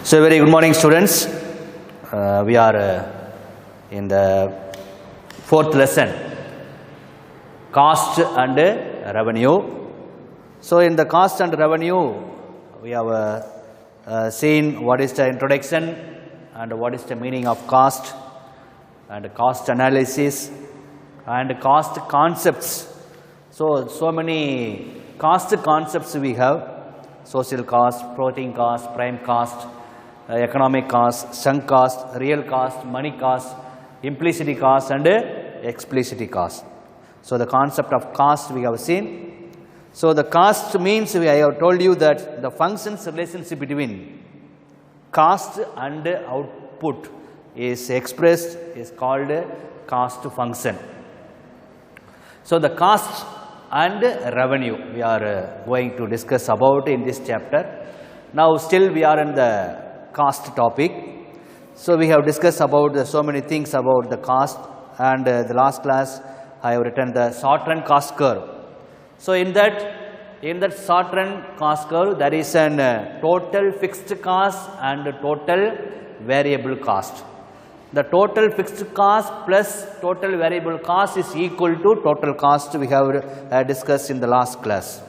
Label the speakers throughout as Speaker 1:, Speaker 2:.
Speaker 1: So, very good morning, students. We are in the fourth lesson, cost and revenue. So, in the cost and revenue, we have seen what is the introduction and what is the meaning of cost and cost analysis and cost concepts. So many cost concepts we have: social cost, floating cost, prime cost, economic cost, sunk cost, real cost, money cost, implicit cost and explicit cost. So, the concept of cost we have seen. So, the cost means I have told you that the functions relationship between cost and output is expressed, is called cost function. So, the cost and revenue we are going to discuss about in this chapter. Now, still we are in the cost topic. So, we have discussed about so many things about the cost, and the last class I have written the short run cost curve. So, in that short run cost curve there is an total fixed cost and total variable cost. The total fixed cost plus total variable cost is equal to total cost we have discussed in the last class.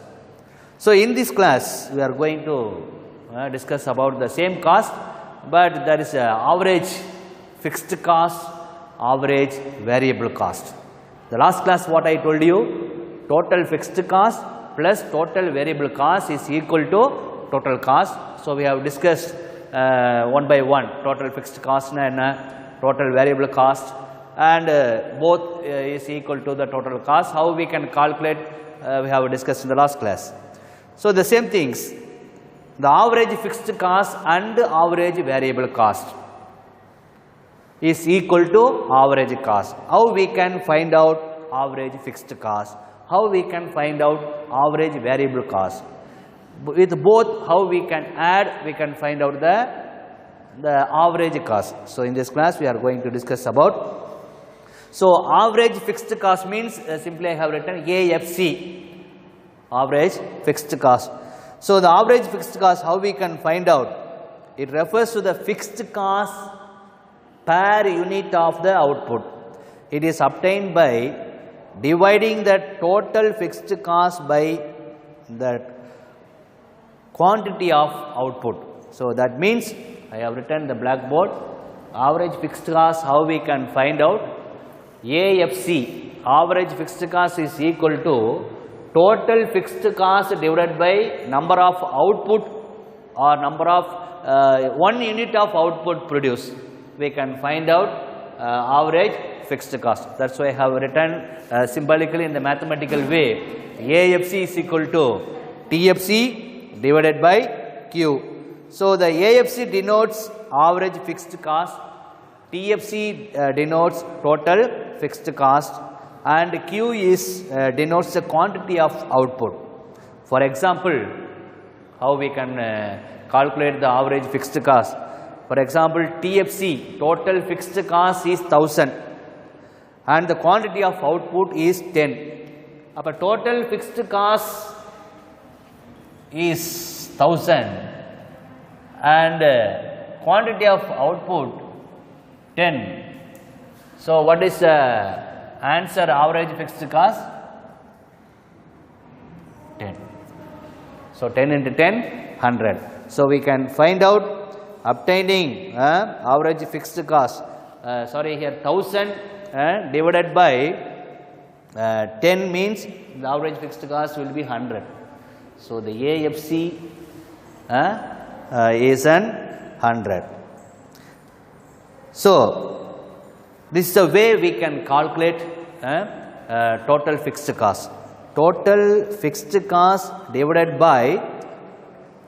Speaker 1: So, in this class we are going to discuss about the same cost, but there is a average fixed cost, average variable cost. The last class what I told you, total fixed cost plus total variable cost is equal to total cost. So, we have discussed one by one total fixed cost and total variable cost, and both is equal to the total cost. How we can calculate we have discussed in the last class. So, the same things, the average fixed cost and average variable cost is equal to average cost. How we can find out average fixed cost? How we can find out average variable cost? With both, how we can add, we can find out the average cost. So, in this class we are going to discuss about. So, average fixed cost means simply I have written AFC, average fixed cost. So, the average fixed cost, how we can find out? It refers to the fixed cost per unit of the output. It is obtained by dividing the total fixed cost by the quantity of output. So, that means I have written the blackboard, average fixed cost, how we can find out? AFC, average fixed cost is equal to total fixed cost divided by number of output or number of 1 unit of output produced. We can find out average fixed cost. That is why I have written symbolically in the mathematical way, AFC is equal to TFC divided by Q. So, the AFC denotes average fixed cost, TFC denotes total fixed cost, and Q is denotes the quantity of output. For example, how we can calculate the average fixed cost? For example, TFC, total fixed cost is 1000 and the quantity of output is 10. Appa total fixed cost is 1000 and quantity of output 10. So, what is the answer average fixed cost? 10. So, 10 into 10, 100. So, we can find out obtaining average fixed cost, here 1000 divided by 10 means the average fixed cost will be 100. So, the AFC is an 100. So, this is the way we can calculate total fixed cost. Total fixed cost divided by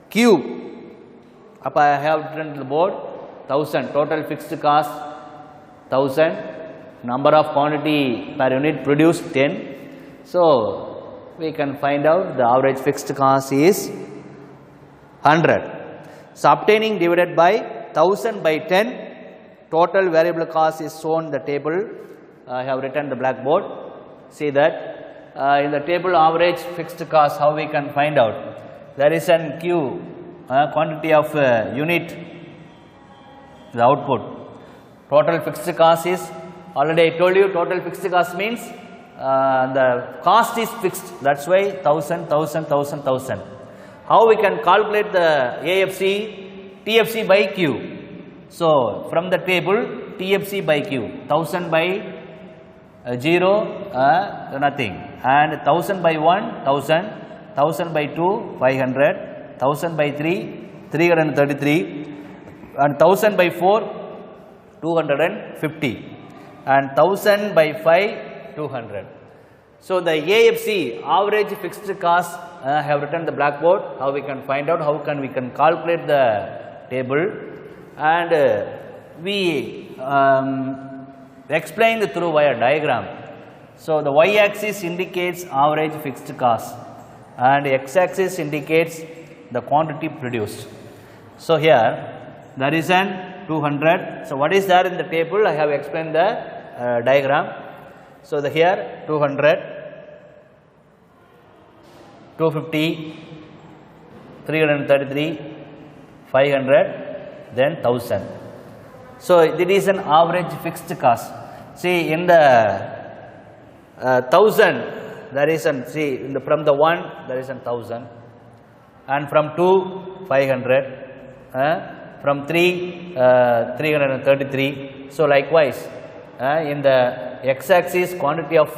Speaker 1: Q. Up I have written on the board 1000, total fixed cost 1000, number of quantity per unit produced 10. So, we can find out the average fixed cost is 100. So, obtaining divided by 1000 by 10, total variable cost is shown in the table. I have written the blackboard. See that in the table average fixed cost, how we can find out? There is an Q quantity of unit the output. Total fixed cost is, already I told you, total fixed cost means the cost is fixed, that's why 1000, 1000, 1000, 1000. How we can calculate the AFC? TFC by Q. So, from the table TFC by Q, 1000 by 0, nothing, and 1000 by 1, 1000, 1000 by 2, 500, 1000 by 3, 333, and 1000 by 4, 250, and 1000 by 5, 200. So, the AFC, average fixed cost, I have written the blackboard, how we can find out, how can we can calculate the table, and we explained through via diagram. So, the y-axis indicates average fixed cost and x-axis indicates the quantity produced. So, here there is an 200. So, what is there in the table? I have explained the diagram. So, the here 200, 250, 333, 500, then 1000. So, it is an average fixed cost. See, in the 1000 there is an, see, from the 1 there is an 1000, and from 2 500, from 3 333. So, likewise in the x-axis quantity of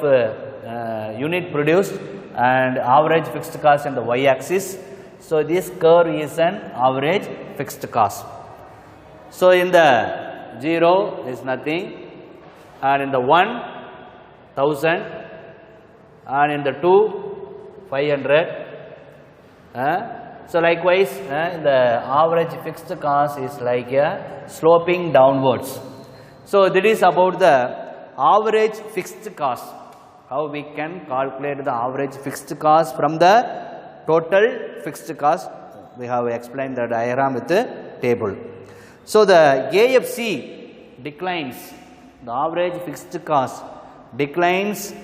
Speaker 1: unit produced and average fixed cost in the y-axis. So, this curve is an average fixed cost. So, in the 0 is nothing, and in the 1 1000, and in the 2 500. So, likewise the average fixed cost is like a sloping downwards. So, that is about the average fixed cost. How we can calculate the average fixed cost from the total fixed cost. We have explained the diagram with the table. So, the AFC declines, the average fixed cost declines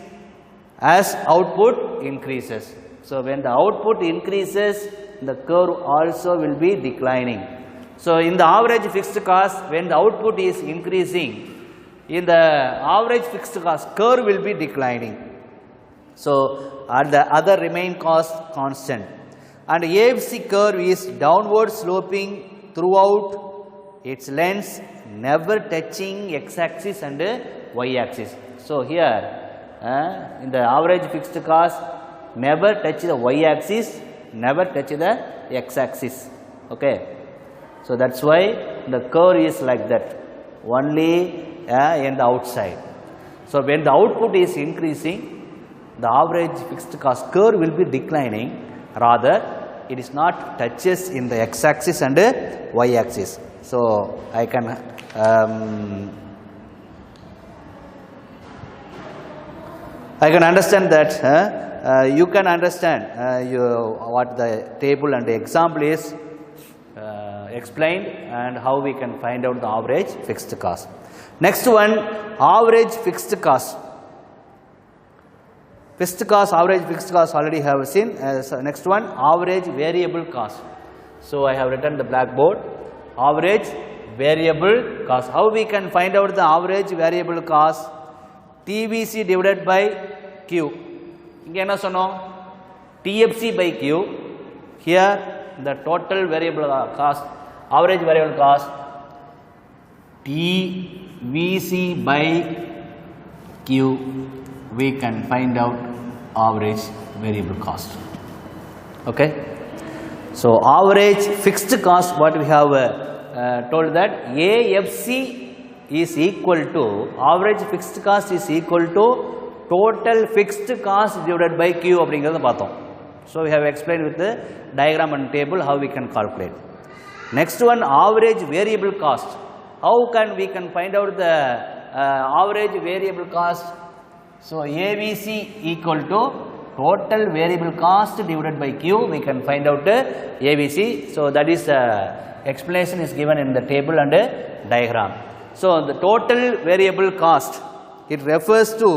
Speaker 1: as output increases. So, when the output increases, the curve also will be declining. So, in the average fixed cost, when the output is increasing, in the average fixed cost curve will be declining. So, and the other remain cost constant, and AFC curve is downward sloping throughout its length, never touching x-axis and y-axis. So, here in the average fixed cost never touch the y-axis, never touch the x-axis. Okay. So, that is why the curve is like that, only in the outside. So, when the output is increasing, the average fixed cost curve will be declining, rather it is not touches in the x-axis and y-axis. So, I can understand that you can understand what the table and the example is explained, and how we can find out the average fixed cost. Next one, average fixed cost. Fixed cost, average fixed cost already have seen. Next one, average variable cost. So, I have written the blackboard, average variable cost. How we can find out the average variable cost? TVC divided by Q. Inga enna sonnom? TFC by Q. Here the total variable cost, average variable cost, TVC by Q, we can find out average variable cost. Okay. So, average fixed cost, what we have told that AFC is equal to, average fixed cost is equal to total fixed cost divided by Q அப்படிங்கிறத பார்த்தோம். So, we have explained with the diagram and table how we can calculate. Next one, average variable cost. How can we can find out the average variable cost? So, AVC equal to total variable cost divided by Q, we can find out AVC. So, that is explanation is given in the table and diagram. So, the total variable cost, it refers to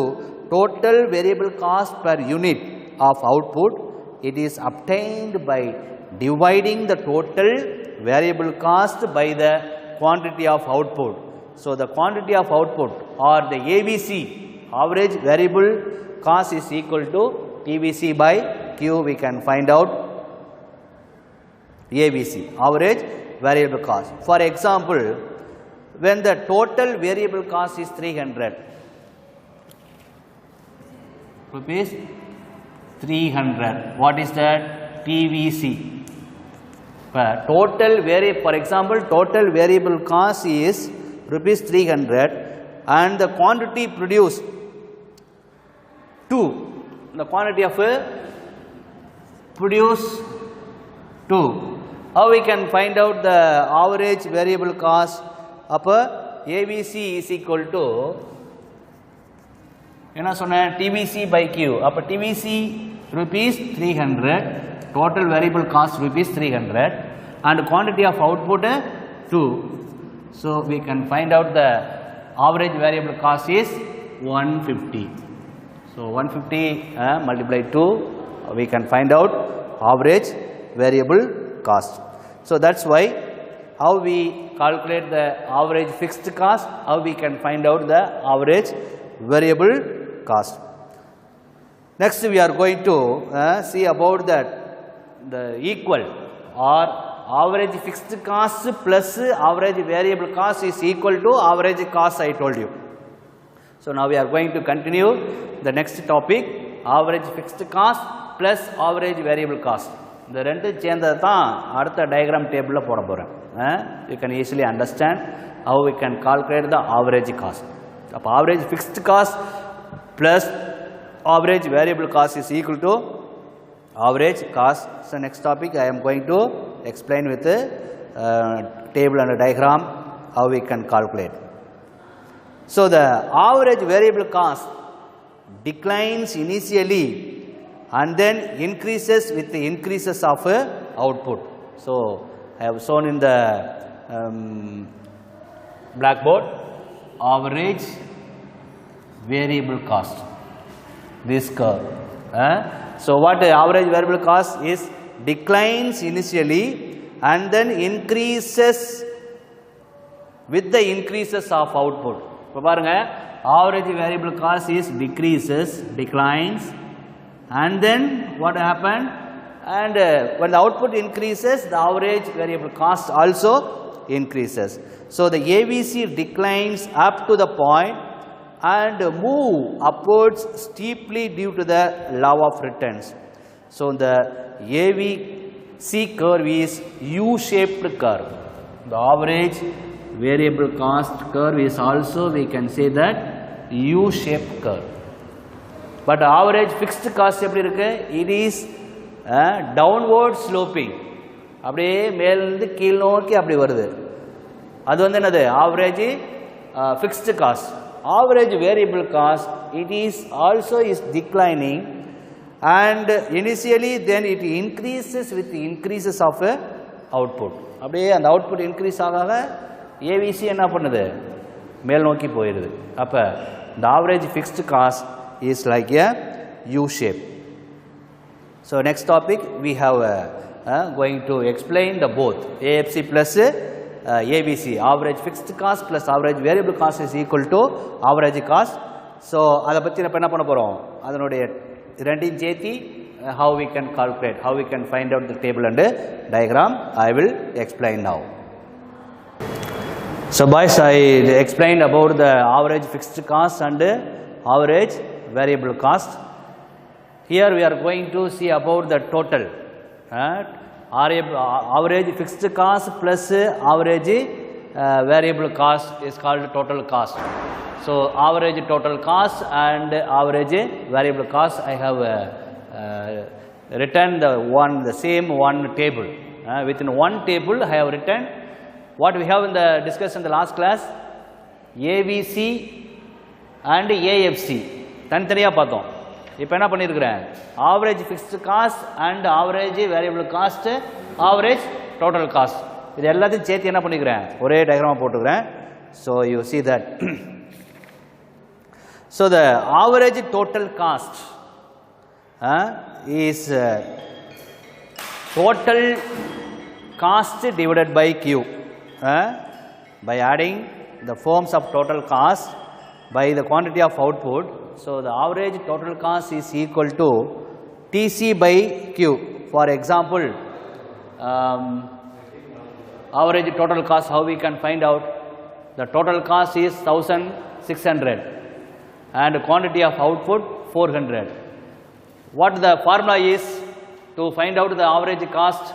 Speaker 1: total variable cost per unit of output. It is obtained by dividing the total variable cost by the quantity of output. So the quantity of output or the ABC, average variable cost, is equal to TVC by Q. We can find out ABC, average variable cost. For example, when the total variable cost is 300 rupees, 300, what is that? TVC. For example, total variable cost is rupees 300 and the quantity produced 2. The quantity of produce 2. How we can find out the average variable cost? Upper ABC is equal to TVC by Q. Upper TVC rupees 300, total variable cost rupees 300 and quantity of output 2. So we can find out the average variable cost is 150. So 150 multiplied 2, we can find out average variable cost. So that's why how we calculate the average fixed cost, how we can find out the average variable cost. Next we are going to see about the equal or average fixed cost plus average variable cost is equal to average cost, I told you. So now we are going to continue the next topic, average fixed cost plus average variable cost. The ரெண்டு சேர்ந்தது தான் அடுத்த diagram table போட போறேன். You can easily understand how we can calculate the average cost. அப்ப average fixed cost plus average variable cost is equal to average cost. So next topic I am going to explain with a table and a diagram how we can calculate. So the average variable cost declines initially and then increases with the increases of output. So I have shown in the blackboard average variable cost, this curve. So what the average variable cost is, declines initially and then increases with the increases of output. இப்போ பாருங்க, average variable cost is declines and then what happened, and when the output increases, the average variable cost also increases. So the ABC declines up to the point and move upwards steeply due to the law of returns. So the ABC curve is U-shaped curve. The average variable cost curve is also, we can say that, U-shaped curve. But average fixed cost எப்படி இருக்கு? It is downward sloping. அப்படியே மேலிருந்து கீழ் நோக்கி அப்படி வருது. அது வந்து என்னது? Average fixed cost. Average variable cost, it is also is declining and initially then it increases with the increases of output. அப்படியே அந்த output increase ஆக ABC என்ன பண்ணுது? மேல் நோக்கி போயிடுது. அப்ப the average fixed cost is like a U shape. So next topic we have going to explain the both AFC plus ABC, average fixed cost plus average variable cost is equal to average cost. So அதை பத்தி நம்ம என்ன பண்ண போறோம்? அதனுடைய ரெண்டையும் சேர்த்து how we can calculate, how we can find out the table and diagram, I will explain now. So boys, I explained about the average fixed cost and average variable cost. Here we are going to see about the total average fixed cost plus average variable cost is called total cost. So average total cost and average variable cost, I have written the same one table. Within one table I have written what we have in the discussed in the last class, ABC and AFC தனித்தனியா பார்த்தோம். இப்போ என்ன பண்ணியிருக்கிறேன்? Average fixed cost and average variable cost, average total cost, இது எல்லாத்தையும் சேர்த்து என்ன பண்ணிக்கிறேன்? ஒரே டயக்ராமா போட்டுக்கிறேன். So you see that. So the average total cost is total cost divided by Q. by adding the forms of total cost by the quantity of output. So, the average total cost is equal to TC by Q. For example, average total cost, how we can find out? The total cost is 1600 and quantity of output 400. What the formula is to find out the average cost?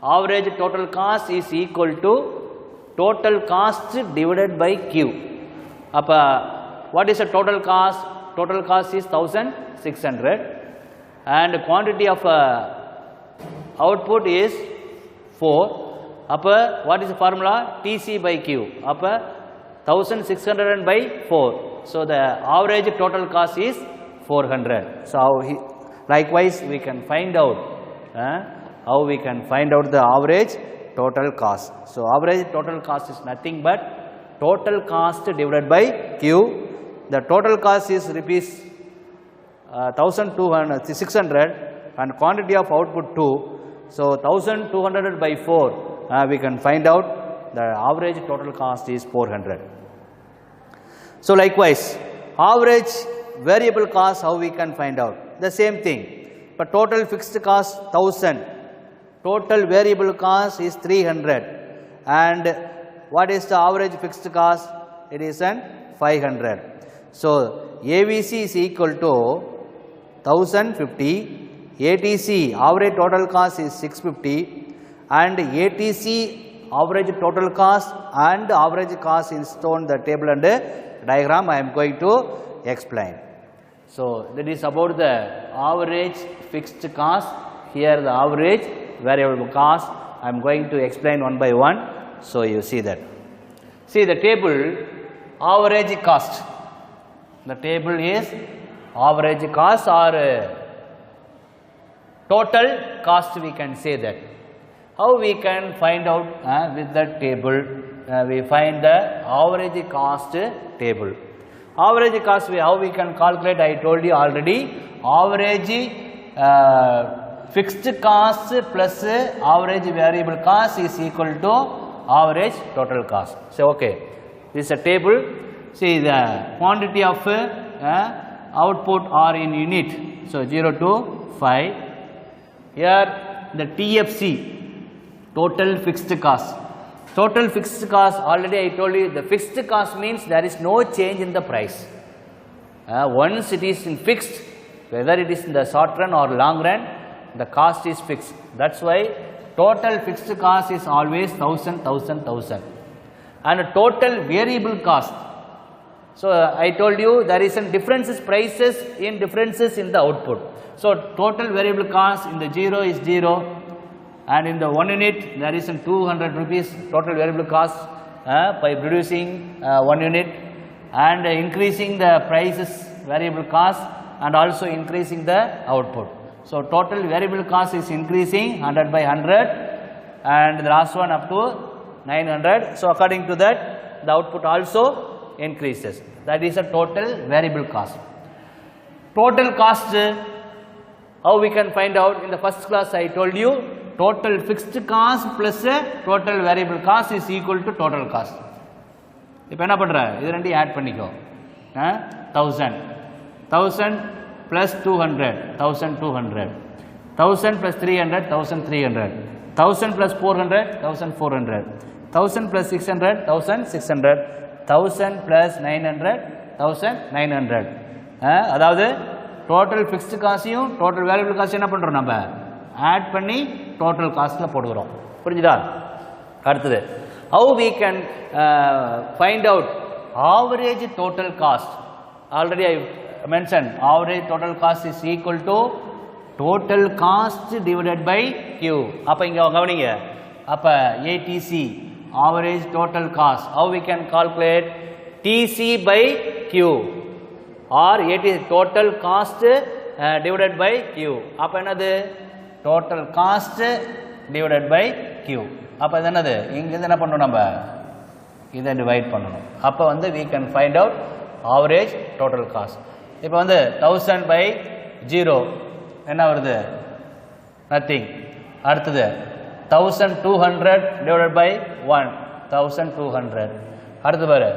Speaker 1: Average total cost is equal to total cost divided by Q. What is the total cost? Total cost is 1600 and quantity of output is 4. What is the formula? TC by Q. 1600 by 4. So, the average total cost is 400. So, likewise we can find out how we can find out the average total cost. So, average total cost is nothing but total cost divided by Q. The total cost is rupees 600 and quantity of output 2. So, 1200 by 4 we can find out the average total cost is 400. So, likewise average variable cost, how we can find out? The same thing, but total fixed cost 1000, total variable cost is 300 and what is the average fixed cost? It is 500. So, AVC is equal to 1050, ATC average total cost is 650 and ATC average total cost and average cost is shown the table and diagram I am going to explain. So, that is about the average fixed cost. Here the average variable cost I am going to explain one by one. So, you see that. See the table average cost. The table is average cost or total cost, we can say that. How we can find out with the table? We find the average cost table. Average cost, how we can calculate? I told you already. Average fixed cost plus average variable cost is equal to average total cost. So, okay, this is a table. See the quantity of output are in unit. So, 0 to 5. Here the TFC, total fixed cost. Total fixed cost, already I told you, the fixed cost means there is no change in the price. Once it is in fixed, whether it is in the short run or long run, the cost is fixed. That is why total fixed cost is always 1000, 1000, 1000. And total variable cost. So, I told you there is some differences prices in differences in the output. So, total variable cost in the 0 is 0. And in the 1 unit there is 200 rupees total variable cost by producing 1 unit and increasing the prices variable cost and also increasing the output. So, total variable cost is increasing 100 by 100 and the last one up to 900. So, according to that the output also increases. That is a total variable cost. Total cost, how we can find out? In the first class I told you, total fixed cost plus total variable cost is equal to total cost. இப்போ என்ன பண்ற? இது ரெண்டையும் add பண்ணிக்கோ. 1000 plus 200 1200, 1000 plus 300 1300, 1000 plus 400 1400, 1000 plus 600 1600, 1000 plus 900 1900. அதாவது total fixed காஸ்டையும் total variable cost என்ன பண்றோம்? நம்ம ஆட் பண்ணி டோட்டல் காஸ்ட்ல போடுறோம். புரிஞ்சுதா? அடுத்தது how we can find out average total cost. Already I mentioned average total cost is equal to total cost divided by Q. அப்ப இங்க கவனிங்க. அப்ப ATC average total cost, how we can calculate? TC by Q or ATC total cost divided by Q. அப்ப என்னது? total cost divided by Q. அப்ப இது என்னது? இங்க என்ன பண்ணனும்? நம்ம இதை டிவைட் பண்ணனும். அப்ப வந்து we can find out average total cost. இப்போ வந்து 1000 by 0 என்ன வருது? nothing. அடுத்தது 1200 divided by 1 1200. அடுத்து பாரு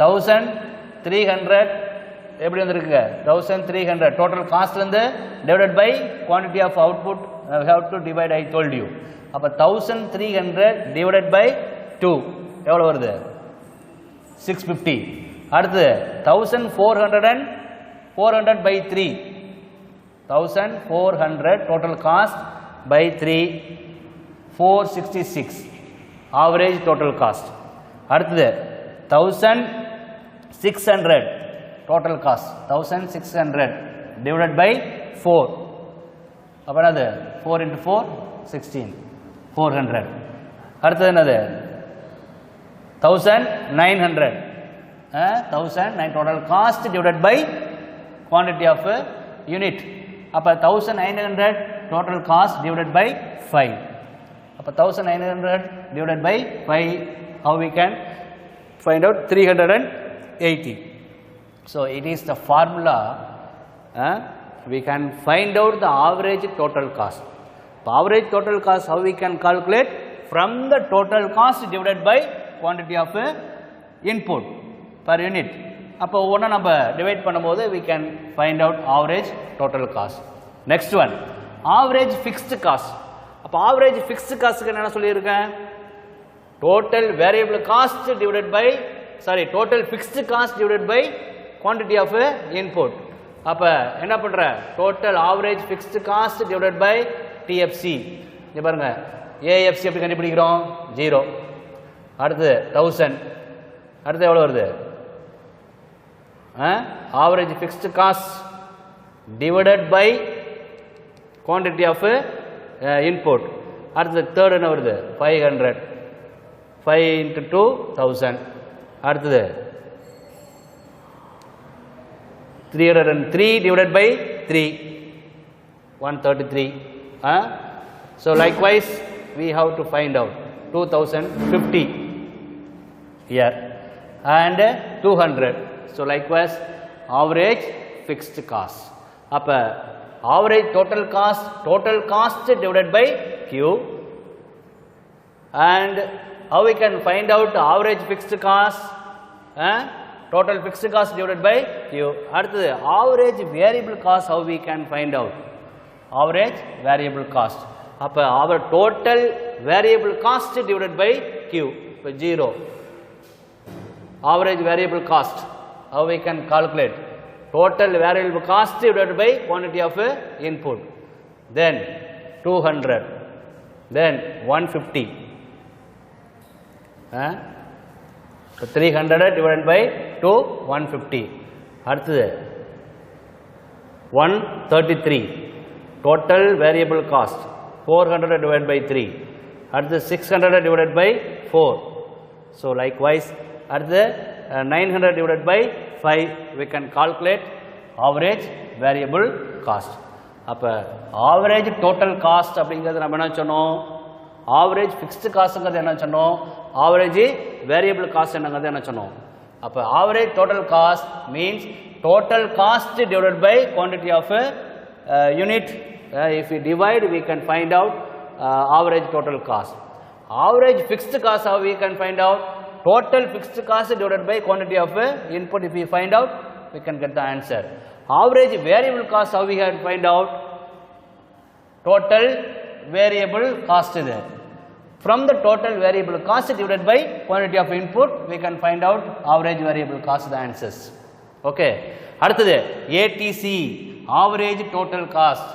Speaker 1: 1300 எப்படி வந்திருக்குங்க 1300 டோட்டல் காஸ்ட் வந்து divided by quantity of output we have to divide. I told you. அப்ப 1300 divided by 2 எவ்வளவு வருது 650. அடுத்து 400 by 3 1400 total cost by 3 466 average total cost. அடுத்து 1600 total cost 1600 divided by 4 அப்ப என்னது 4 into 4 16 400. அடுத்து என்னது 1900 total cost divided by quantity of unit. அப்ப 1900 total cost divided by 5. அப்ப 1900 divided by 5 how we can find out 380. So it is the formula we can find out the average total cost. Average total cost how we can calculate from the total cost divided by quantity of input per unit. அப்போ ஒவ்வொன்றா நம்ம divide பண்ணும்போது we can find out average total cost. Next one average fixed cost. அப்போ average fixed cost என்ன சொல்லியிருக்கேன் total variable cost divided by total fixed cost divided by quantity of input. அப்ப என்ன பண்ற total average fixed cost divided by TFC. இங்க பாருங்க AFC எப்படி கண்டுபிடிக்கிறோம் 0. அடுத்து 1000. அடுத்து எவ்வளவு வருது average fixed cost divided by quantity of input. அடுத்து third என்ன வருது 500 5 into 2 1000. அடுத்து 303 divided by 3 133. So likewise we have to find out 2050 here and 200. So likewise average fixed cost. அப்ப average total cost divided by Q, and how we can find out average fixed cost total fixed cost divided by Q. அடுத்தது average variable cost how we can find out average variable cost. அப்ப our total variable cost divided by Q. இப்போ 0 average variable cost how we can calculate total variable cost divided by quantity of input, then 200, then 150. 300 divided by 2 150. அடுத்தது 133 total variable cost 400 divided by 3. அடுத்தது 600 divided by 4. So likewise அடுத்தது 900 divided by 5 we can calculate average variable cost. அப்ப average total cost அப்படிங்கிறது நம்ம என்ன சொன்னோம் average fixed costங்கிறது என்ன சொன்னோம் average variable cost என்னங்கிறது என்ன சொன்னோம். அப்ப average total cost means total cost divided by quantity of unit. If we divide we can find out average total cost. Average fixed cost how we can find out total fixed cost divided by quantity of input. If we find out we can get the answer. Average variable cost how we can find out total variable cost இது. From the total variable cost divided by quantity of input we can find out average variable cost the answers. Okay. அடுத்தது ATC average total cost.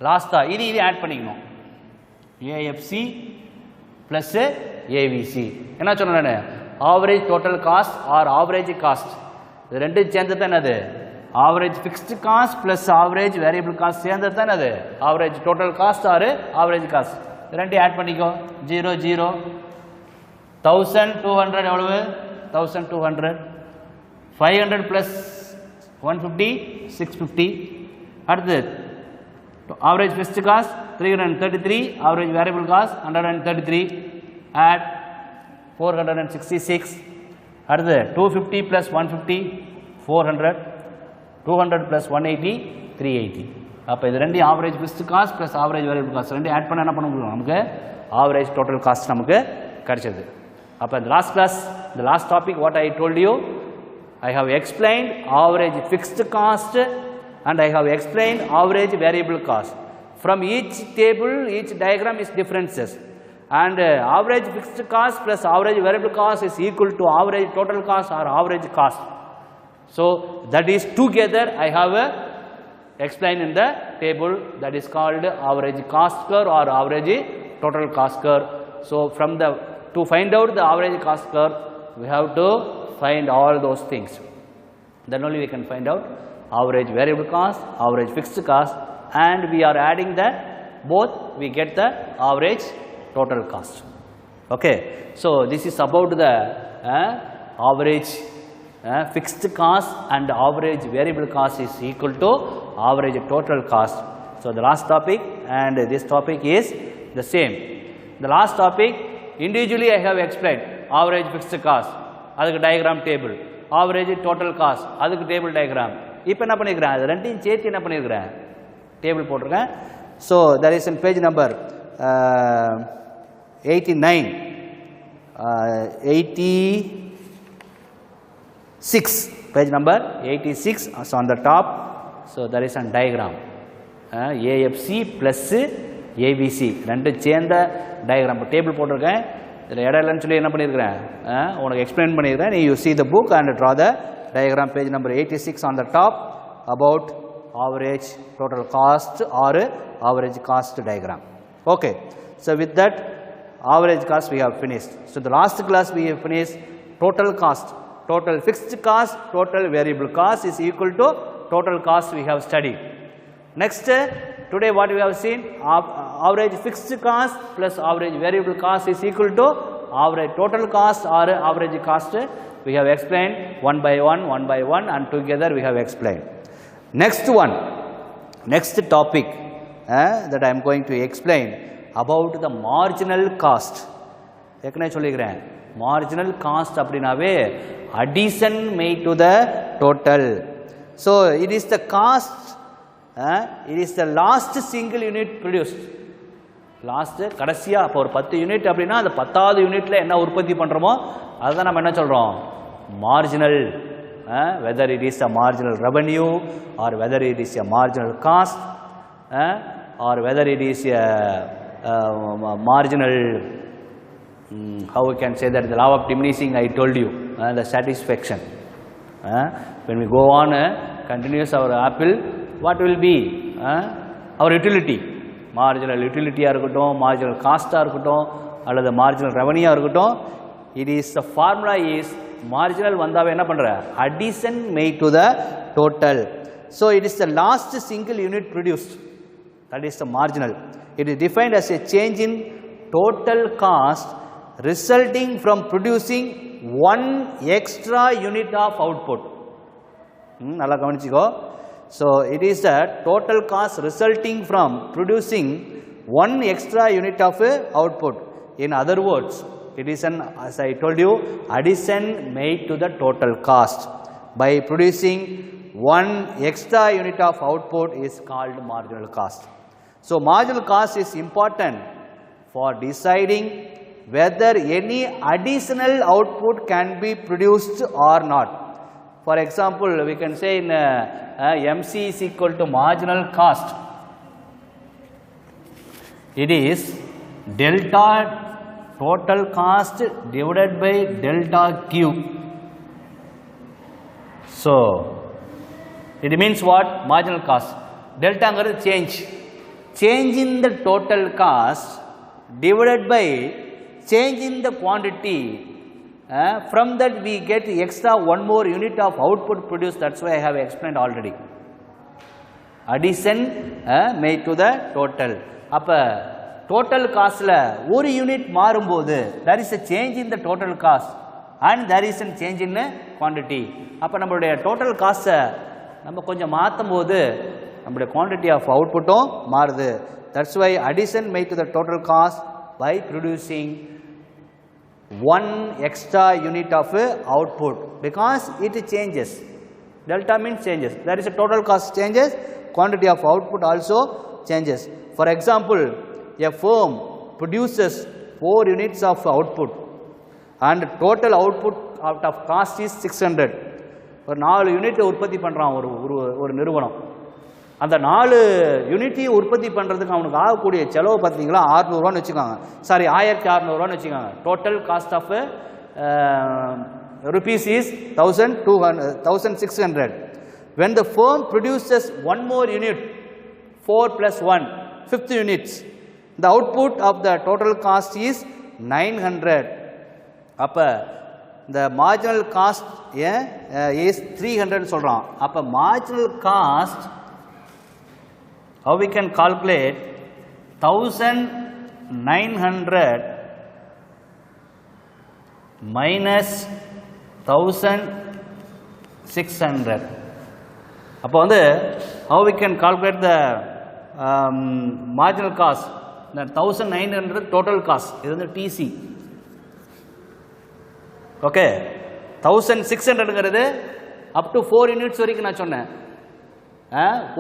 Speaker 1: லாஸ்டா இது add பண்ணிக்கணும் AFC plus AVC. என்ன சொன்னேன் நான் average total cost or average cost இது ரெண்டும் சேர்ந்து தான் என்னது average fixed cost plus average variable cost சேர்ந்து தான் என்னது average total cost or average cost. ரெண்டையும் ஆட் பண்ணிக்கோ 0 0 1200 எவ்வளவு 1200 500 plus 150 650. அடுத்து average fixed cost 333 average variable cost 133 add 466. அடுத்து 250 plus 150 400 200 plus 180 380. அப்ப இது ரெண்டு average fixed cost plus average variable cost ரெண்டு ஆட் பண்ணா என்ன பண்ண முடியும் நமக்கு average total cost நமக்கு கிடைச்சது. Upon the last class, the last topic what I told you, I have explained average fixed cost and I have explained average variable cost. From each table, each diagram is differences, and average fixed cost plus average variable cost is equal to average total cost or average cost. So that is together I have explained in the table, that is called average cost curve or average total cost curve. So from to find out the average cost curve, we have to find all those things. Then only we can find out average variable cost, average fixed cost, and we are adding that both, we get the average total cost. Okay. So this is about the average fixed cost and average variable cost is equal to average total cost. So the last topic and this topic is the same. The last topic individually I have explained average fixed cost, adukku diagram table, average total cost, adukku table diagram. இப்போ என்ன பண்ணிருக்கேன், அது ரெண்டையும் சேர்த்து என்ன பண்ணிருக்கேன், table போட்டிருக்கேன். So that is in page number 86, page number 86. So on the top, so there is a diagram, AFC plus ABC ரெண்டு சேர்ந்த diagram டேபிள் போட்டிருக்கேன். இதில் இடம் இல்லைன்னு சொல்லி என்ன பண்ணியிருக்கிறேன், உனக்கு எக்ஸ்பிளைன் பண்ணியிருக்கிறேன். You see the book and draw the diagram, page number 86 on the top, about average total cost or average cost diagram. Okay. So with that average cost we have finished. So the last class we have finished total cost, total fixed cost, total variable cost is equal to total cost we have studied. Next, today what we have seen, average fixed cost plus average variable cost is equal to average total cost or average cost. We have explained one by one and together we have explained. Next one, next topic that I am going to explain about the marginal cost. ஏற்கனவே சொல்லிக்கிறேன், marginal cost அப்படினாவே addition made to the total. So it is the cost, it is the last single unit produced. Last கடைசியா அப்போ ஒரு 10 unit அப்படின்னா அந்த 10வது யூனிட்ல என்ன உற்பத்தி பண்றோமோ அதுதான் நம்ம என்ன சொல்றோம், marginal. Whether it is a marginal revenue or whether it is a marginal cost or whether it is a marginal, how we can say that, the law of diminishing I told you, the satisfaction. When we go on continuous our apple, what will be our utility, marginal utility இருக்கட்டும், marginal cost இருக்கட்டும் அல்லது marginal revenue இருக்கட்டும், it is the formula is marginal வந்தாவே என்ன பண்ற, addition made to the total. So it is the last single unit produced, that is the marginal. It is defined as a change in total cost resulting from producing one extra unit of output. நல்லா கவனிச்சுக்கோ. So it is the total cost resulting from producing one extra unit of output. In other words, it is an, as I told you, addition made to the total cost. By producing one extra unit of output is called marginal cost. So marginal cost is important for deciding whether any additional output can be produced or not. For example, we can say in MC is equal to marginal cost. It is delta total cost divided by delta Q. So it means what? Marginal cost. Delta is change. Change in the total cost divided by change in the quantity. From that we get extra one more unit of output produced. That's why I have explained already. Addition made to the total. அப்ப total cost la ஒரு unit மாறும்போது there is a change in the total cost and there is a change in quantity. அப்ப நம்மளுடைய total cost நம்ம கொஞ்சம் மாத்தும்போது நம்மளுடைய quantity of output மாறுது. That's why addition made to the total cost by producing one extra unit of output, because it changes. Delta means changes. There is a total cost changes, quantity of output also changes. For example, a firm produces 4 units of output and total output out of cost is 600. ஒரு 4 unit உற்பத்தி பண்ணுறான் ஒரு நிறுவனம். அந்த 4 unit உற்பத்தி பண்ணுறதுக்கு அவனுக்கு ஆகக்கூடிய செலவு பார்த்தீங்களா 600 வச்சுக்கோங்க. சாரி 1600 வச்சுக்கோங்க. Total cost of rupees is 1600. When the firm produces one more unit, 4 plus 1, 5th units, the output of the total cost is 900. அப்போ the marginal cost is 300 சொல்கிறான். அப்போ marginal cost, how we can calculate 1900 minus 1600. அப்போ வந்து how we can calculate the marginal cost, the 1900 total cost, இது வந்து TC. Okay, 1600ங்கிறது up to 4 units வரைக்கும் நான் சொன்னேன்.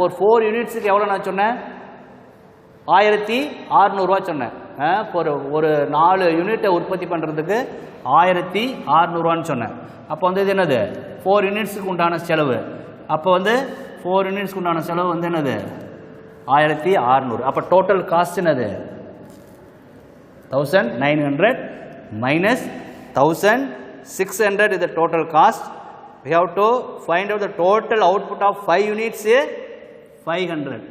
Speaker 1: ஒரு 4 யூனிட்ஸுக்கு எவ்வளோ நான் சொன்னேன்? 1600 சொன்னேன். ஒரு 4 யூனிட்டை உற்பத்தி பண்ணுறதுக்கு 1600 சொன்னேன். அப்போ வந்து இது என்னது? 4 யூனிட்ஸுக்கு உண்டான செலவு. அப்போ வந்து 4 யூனிட்ஸ்க்கு உண்டான செலவு வந்து என்னது? 1600. அப்போ டோட்டல் காஸ்ட் என்னது? 1900 minus 1600 is the total cost. We have to find out the total output of 5 units, 500.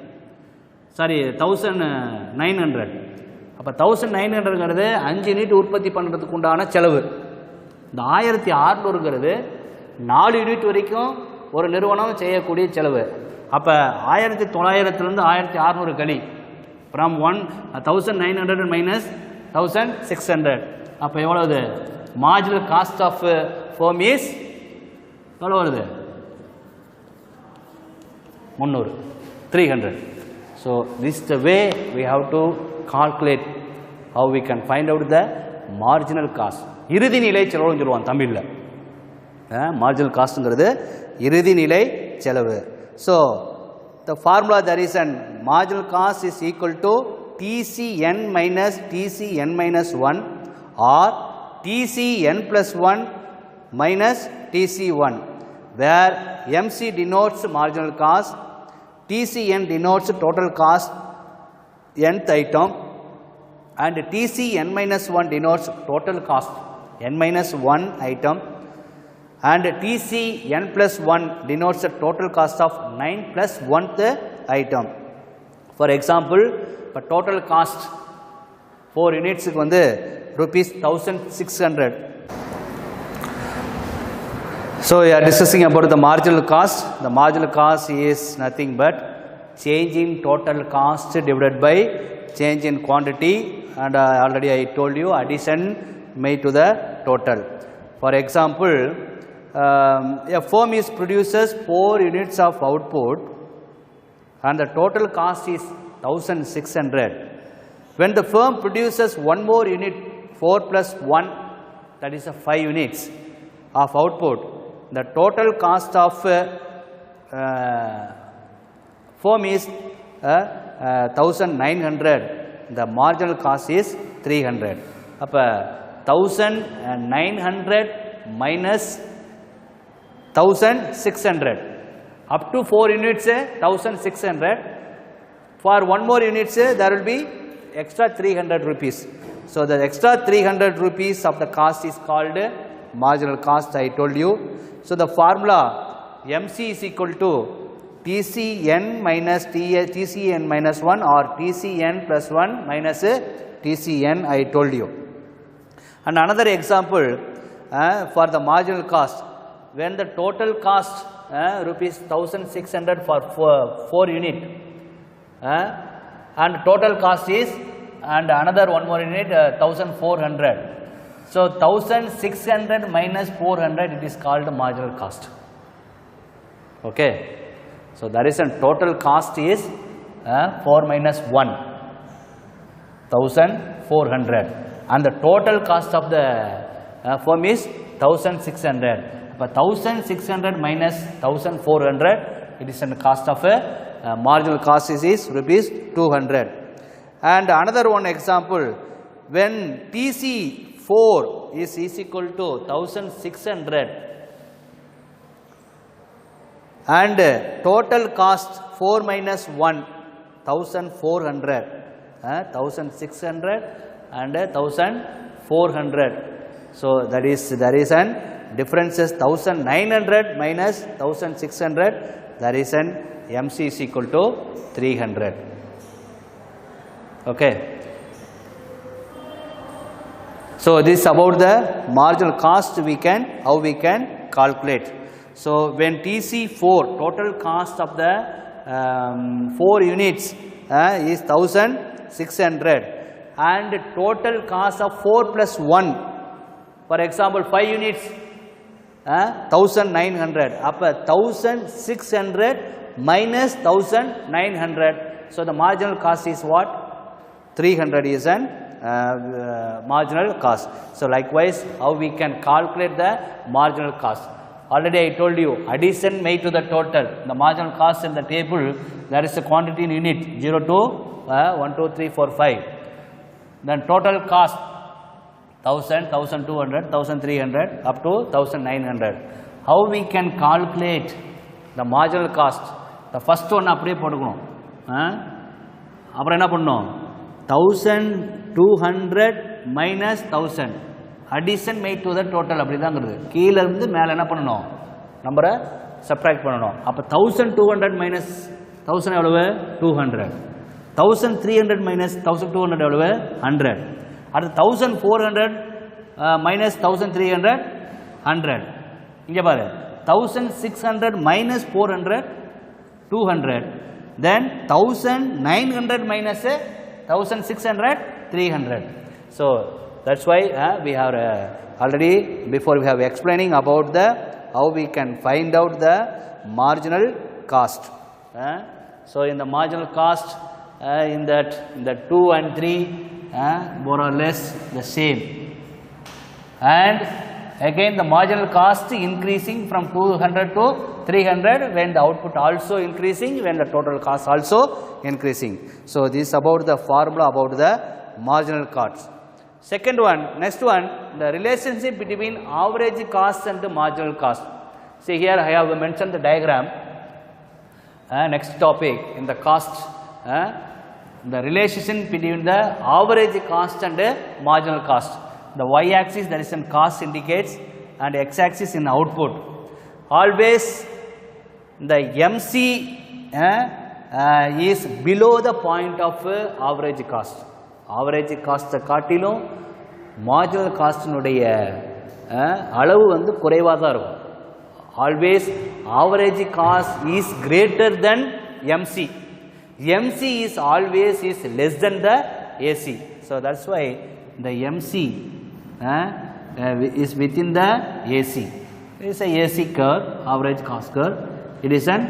Speaker 1: Sorry, 1900. அப்போ 1900ங்கிறது 5 யூனிட் உற்பத்தி பண்ணுறதுக்கு உண்டான செலவு. இந்த 1600ங்கிறது 4 யூனிட் வரைக்கும் ஒரு நிறுவனம் செய்யக்கூடிய செலவு. அப்போ 1900லேருந்து 1600 கழி, ஃப்ரம் 1900 minus 1600. அப்போ எவ்வளவு? Marginal cost of firm is எவ்வளோ வருது? 300, 300. So this is the way we have to calculate how we can find out the marginal cost. இறுதி நிலை செலவுன்னு சொல்லுவான் தமிழில். மார்ஜினல் காஸ்ட்ங்கிறது இறுதி நிலை செலவு. So the formula, there is an marginal cost is equal to TCN minus TCN minus 1 or TCN plus 1 minus TC1, where MC denotes marginal cost, TCN denotes total cost nth item, and TCN minus 1 denotes total cost n minus 1 item, and TCN plus 1 denotes the total cost of 9 plus 1th item. For example, for total cost 4 units வந்து rupees 1600. So we are discussing about the marginal cost. The marginal cost is nothing but change in total cost divided by change in quantity, and already I told you addition made to the total. For example, a firm is produces 4 units of output and the total cost is 1600. When the firm produces one more unit, 4 plus 1, that is 5 units of output, the total cost of firm is 1900. The marginal cost is 300. அப்போ 1900 minus 1600. Up to 4 units 1600. For one more units there will be extra 300 rupees. So the extra 300 rupees of the cost is called marginal cost, I told you. So the formula MC is equal to TCN minus TCN minus 1 or TCN plus 1 minus TCN, I told you. And another example for the marginal cost, when the total cost rupees 1600 for 4 unit and total cost is, and another one more unit 1400. So 1600 minus 400, it is called marginal cost. Okay. So there is a total cost is 4 minus 1, 1400, and the total cost of the firm is 1600. But 1600 minus 1400, it is the cost of a marginal cost is rupees 200. And another one example, when TC4 is equal to 1600 and total cost 4 minus 1 1400, 1600 and 1400. So that is there is an difference is 1900 minus 1600, there is an MC is equal to 300. Okay. So this is about the marginal cost how we can calculate. So when TC4 total cost of the 4 units is 1600 and total cost of 4 plus 1, for example 5 units 1900, up 1600 minus 1900. So the marginal cost is what? 300 is an marginal cost. So likewise, how we can calculate the marginal cost? Already I told you, addition made to the total. The marginal cost in the table, there is a quantity in unit 0 to 1, 2, 3, 4, 5. Then total cost 1000, 1200, 1300 up to 1900. How we can calculate the marginal cost? The first one அப்படியே போட்டுக்கணும். அப்புறம் என்ன பண்ணணும்? 1200 minus 1000. Addition made to the total அப்படிதாங்கிறது. கீழ இருந்து மேல என்ன பண்ணணும்? நம்பரை சப்ட்ராக்ட் பண்ணணும். அப்ப 1200 minus 1000 எவ்வளவு? 200. 1300 minus 1200 எவ்வளவு? 100. அடுத்து 1400 minus 1300 100. இங்க பாரு. 1600 minus 400 200. Then 1900 minus 1600 300. So that's why we have already before we have explaining about the how we can find out the marginal cost. So in the marginal cost in that 2 and 3 more or less the same, and again the marginal cost increasing from 200 to 300 when the output also increasing, when the total cost also increasing. So this is about the formula about the marginal cost. Second one, next one, the relationship between average cost and the marginal cost. See here I have mentioned the diagram. Next topic in the cost, the relation between the average cost and the marginal cost. The y-axis, that is in cost indicates, and x-axis in output. Always the MC is below the point of average cost. Average cost காட்டிலும் marginal cost உடைய அளவு வந்து குறைவாக தான் இருக்கும். Always average cost is greater than MC. MC is always less than the AC. So that's why the MC is within the AC. It is a AC curve, average cost curve. It is an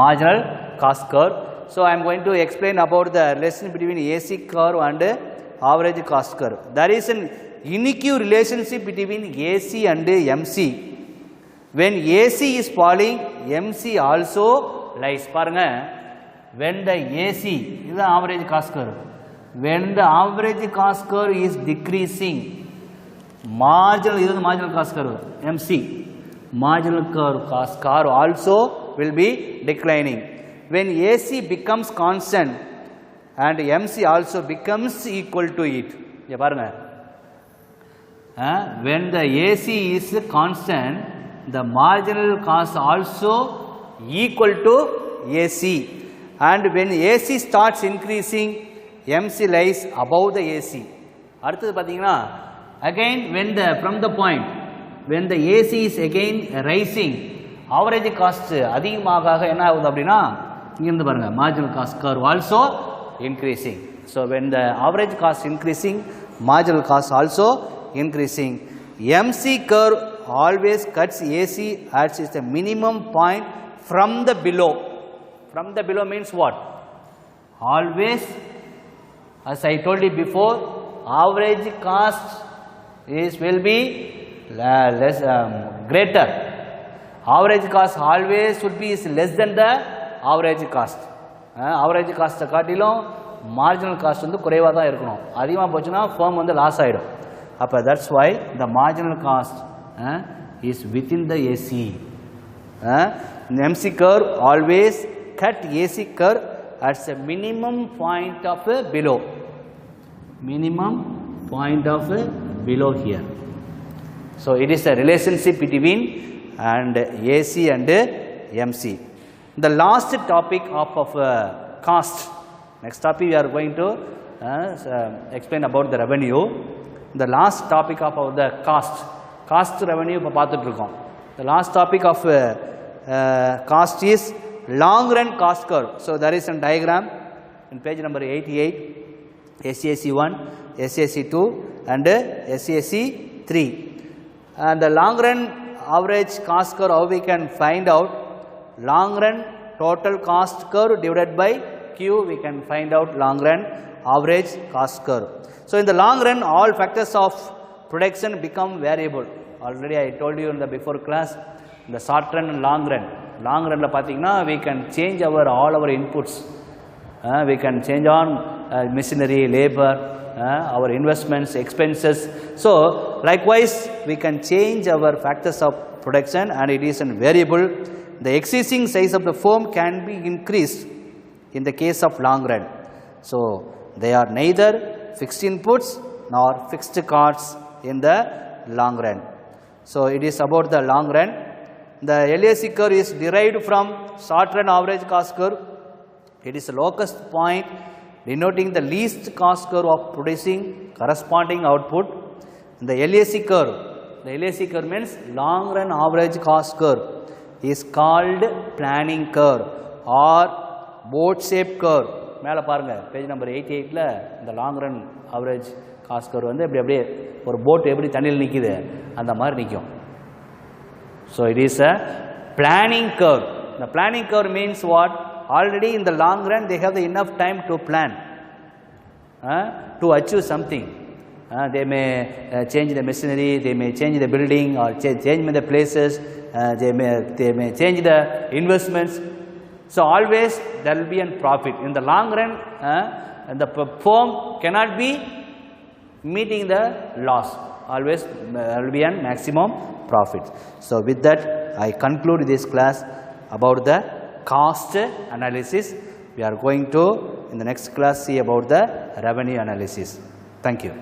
Speaker 1: marginal cost curve. So I am going to explain about the relation between AC curve and average cost curve. There is an unique relationship between AC and MC. When AC is falling, MC also rise. பாருங்க, when the AC is the average cost curve. When the average cost curve is decreasing, marginal is the marginal cost curve, MC. Marginal cost curve also will be declining. When AC becomes constant and MC also becomes equal to it. When the AC is constant, the marginal cost also equal to AC. And when AC starts increasing, MC lies above the AC. அடுத்தது பார்த்தீங்கன்னா, again when the from the point when the AC is again rising, average cost அதிகமாக என்ன ஆகுது அப்படின்னா, இங்கிருந்து பாருங்க, marginal cost curve also increasing. So when the average cost increasing, marginal cost also increasing. MC curve always cuts AC at the minimum point from the below. From the below means what? Always, as I told you before, average cost will be less greater. Average cost always should be less than the average cost. Average cost காட்டிலும் marginal cost வந்து குறைவாக தான் இருக்கணும். அதிகமாக போச்சுன்னா firm வந்து loss ஆகிடும். That's why the marginal cost is within the AC. MC curve always cut AC curve at a minimum point of below. Minimum point of below here. So it is a relationship between and AC and MC. The last topic of cost. Next topic we are going to explain about the revenue. The last topic of the cost revenue. The last topic of cost is long run cost curve. So there is a diagram in page number 88, SCAC 1, SCAC 2 and SCAC 3. And the long run average cost curve, how we can find out? Long run total cost curve divided by Q, we can find out long run average cost curve. So in the long run, all factors of production become variable. Already I told you in the before class, in the short run and long run. Long run la we can change all our inputs. We can change on machinery, labor, our investments, expenses. So likewise, we can change our factors of production and it is a variable. The existing size of the firm can be increased in the case of long run. So they are neither fixed inputs nor fixed costs in the long run. So it is about the long run. The LAC curve is derived from short run average cost curve. It is the lowest point denoting the least cost curve of producing corresponding output. The LAC curve means long run average cost curve is called planning curve or boat shape curve. மேலே பாருங்க page number 88ல இந்த long run average cost curve வந்து இப்படி அப்படியே ஒரு boat எப்படி தண்ணியில் நிற்குது அந்த மாதிரி நிற்கும். So it is a planning curve. The planning curve means what? Already in the long run they have the enough time to plan to achieve something. They may change the machinery, they may change the building or change the places, they may change the investments. So always there will be a profit. In the long run, the firm cannot be meeting the loss. Always there will be a maximum profit. So with that, I conclude this class about the cost analysis. We are going to in the next class see about the revenue analysis. Thank you.